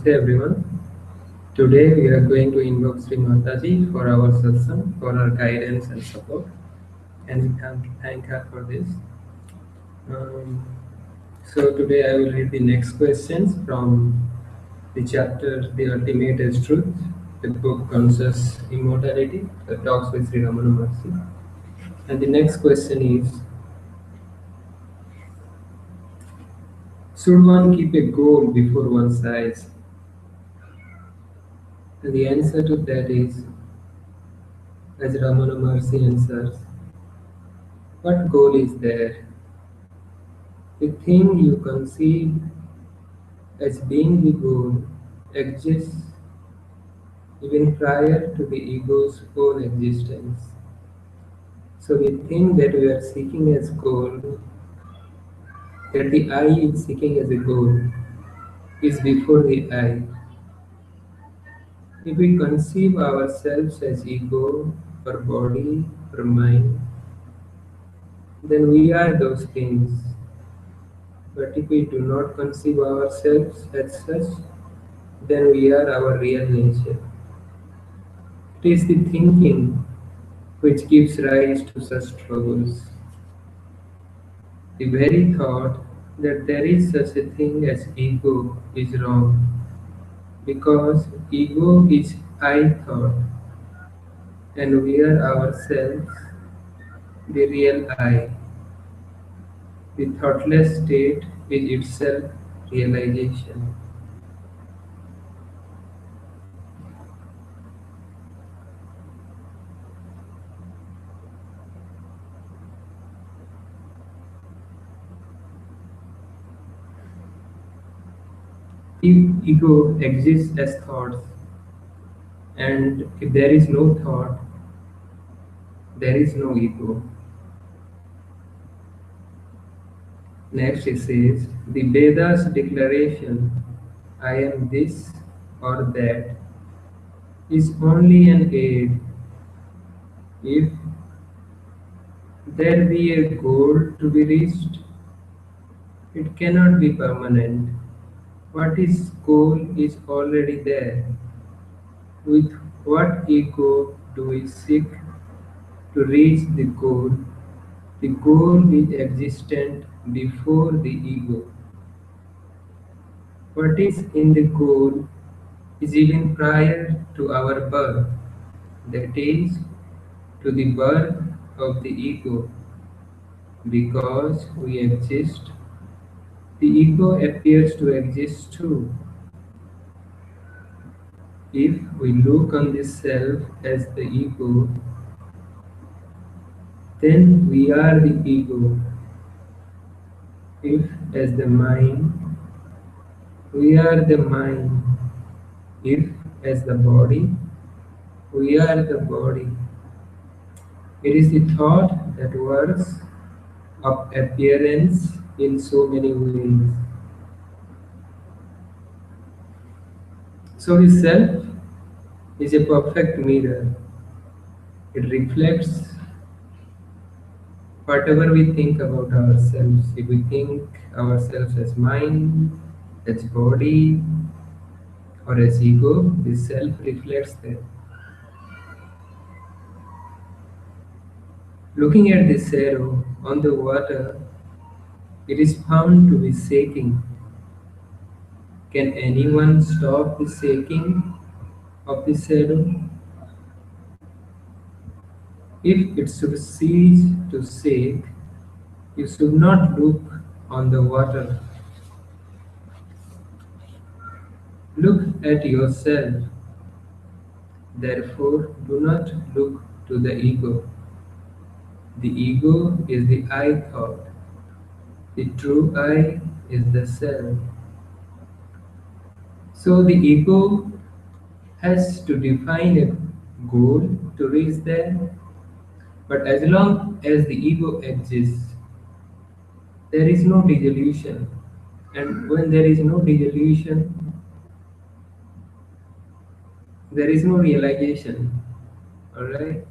Namaste everyone. Today we are going to invoke Sri Mataji for our satsang, for her guidance and support, and we thank her for this. Um, so today I will read the next questions from the chapter The Ultimate is Truth, the book Conscious Immortality, the talks with Sri Ramana Maharshi. And the next question is, should one keep a goal before one's eyes? And the answer to that is, as Ramana Maharshi answers, what goal is there? The thing you conceive as being the goal exists even prior to the ego's own existence. So the thing that we are seeking as goal, that the I is seeking as a goal, is before the I. If we conceive ourselves as ego, or body, or mind, then we are those things. But if we do not conceive ourselves as such, then we are our real nature. It is the thinking which gives rise to such troubles. The very thought that there is such a thing as ego is wrong, because ego is I thought, and we are ourselves the real I. The thoughtless state is itself realization. If ego exists as thoughts, and if there is no thought, there is no ego. Next it says, the Veda's declaration, I am this or that, is only an aid if there be a goal to be reached. It cannot be permanent. What is goal is already there. With what ego do we seek to reach the goal? The goal is existent before the ego. What is in the goal is even prior to our birth, that is, to the birth of the ego. Because we exist, the ego appears to exist too. If we look on the self as the ego, then we are the ego. If as the mind, we are the mind. If as the body, we are the body. It is the thought that works of appearance in so many ways. So the self is a perfect mirror. It reflects whatever we think about ourselves. If we think ourselves as mind, as body, or as ego, the self reflects that. Looking at this arrow on the water, it is found to be shaking. Can anyone stop the shaking of the shadow? If it should cease to shake, you should not look on the water. Look at yourself. Therefore, do not look to the ego. The ego is the I thought. The true I is the self. So the ego has to define a goal to reach there. But as long as the ego exists, there is no dissolution. And when there is no dissolution, there is no realization. Alright?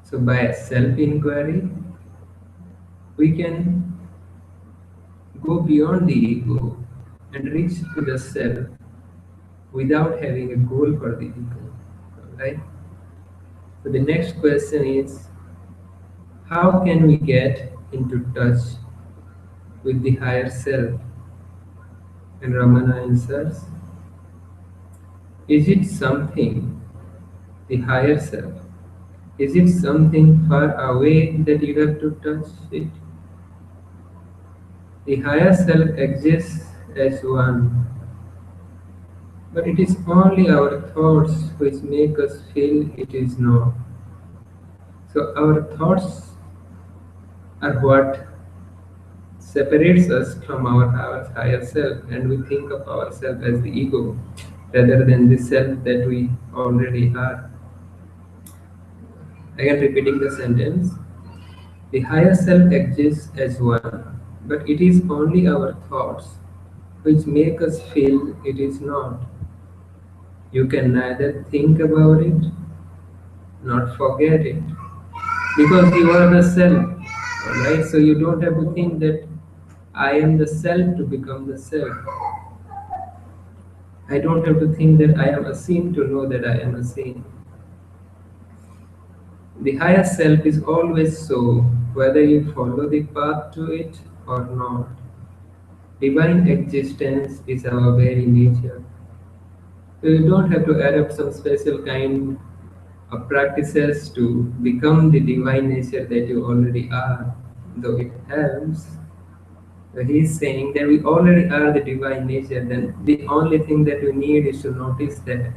So by self-inquiry, we can go beyond the ego. and reach to the self without having a goal for the ego. Right? So the next question is, how can we get into touch with the higher self? And Ramana answers, is it something, the higher self, is it something far away that you have to touch it? The higher self exists as one, but it is only our thoughts which make us feel it is not. So our thoughts are what separates us from our higher self, and we think of ourselves as the ego rather than the self that we already are. Again, repeating the sentence, the higher self exists as one, but it is only our thoughts which make us feel it is not. You can neither think about it nor forget it because you are the self. Alright, so you don't have to think that I am the self to become the self. I don't have to think that I am a seen to know that I am a seen. The higher self is always so, whether you follow the path to it or not. Divine existence is our very nature. So you don't have to adopt some special kind of practices to become the divine nature that you already are, though it helps. So he's saying that we already are the divine nature, then the only thing that we need is to notice that,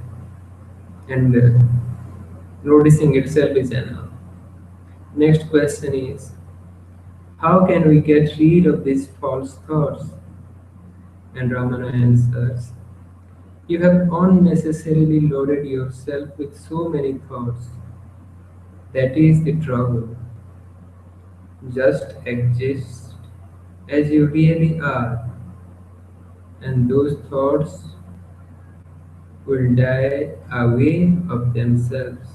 and noticing itself is enough. Next question is, how can we get rid of these false thoughts? And Ramana answers, you have unnecessarily loaded yourself with so many thoughts. That is the trouble. Just exist as you really are, and those thoughts will die away of themselves.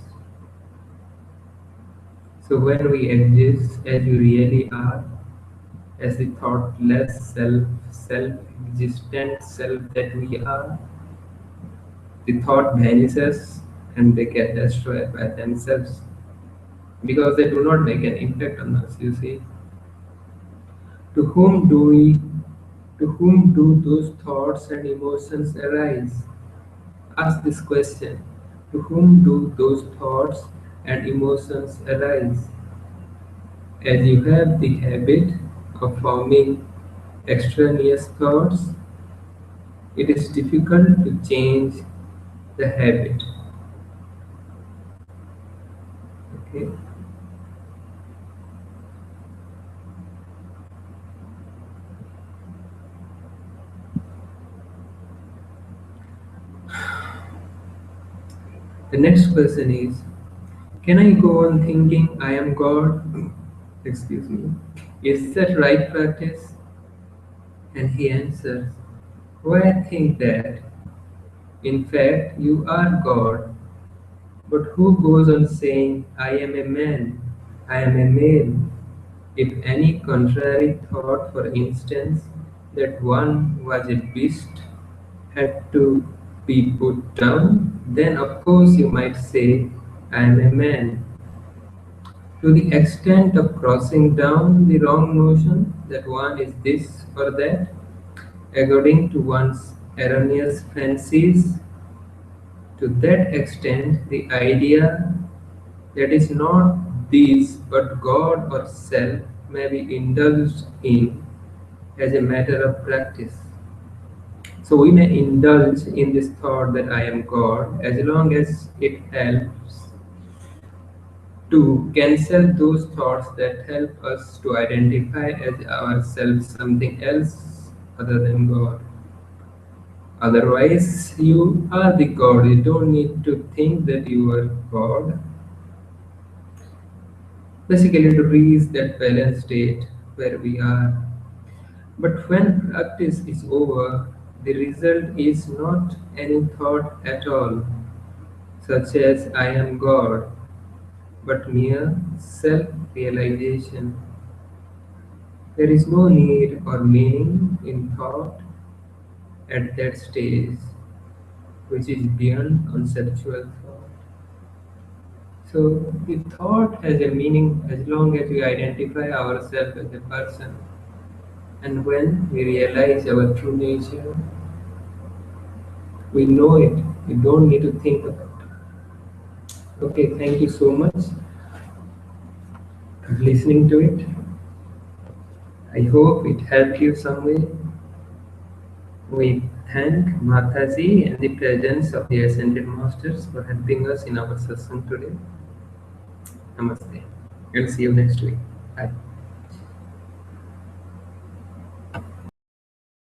So when we exist as you really are, as the thoughtless self, self-existent self that we are, the thought vanishes and they get destroyed by themselves because they do not make an impact on us, you see. To whom do we to whom do those thoughts and emotions arise? Ask this question. To whom do those thoughts and emotions arise? As you have the habit of forming extraneous thoughts, it is difficult to change the habit. Okay. The next question is, can I go on thinking I am God? Excuse me. Is that right practice? And he answers, why think that? In fact, you are God. But who goes on saying, I am a man, I am a male? If any contrary thought, for instance, that one was a beast, had to be put down, then of course you might say, I am a man. To the extent of crossing down the wrong notion that one is this or that, according to one's erroneous fancies, to that extent the idea that is not this but God or self may be indulged in as a matter of practice. So we may indulge in this thought that I am God as long as it helps to cancel those thoughts that help us to identify as ourselves something else other than God. Otherwise, you are the God. You don't need to think that you are God. Basically, to reach that balanced state where we are. But when practice is over, the result is not any thought at all, such as I am God, but mere self realization. There is no need or meaning in thought, at that stage, which is beyond conceptual thought. So the thought has a meaning as long as we identify ourselves as a person. And when we realize our true nature, we know it. We don't need to think about it. Okay, thank you so much for listening to it. I hope it helped you some way. We thank Mataji and the presence of the Ascended Masters for helping us in our satsang today. Namaste. And see you next week. Bye.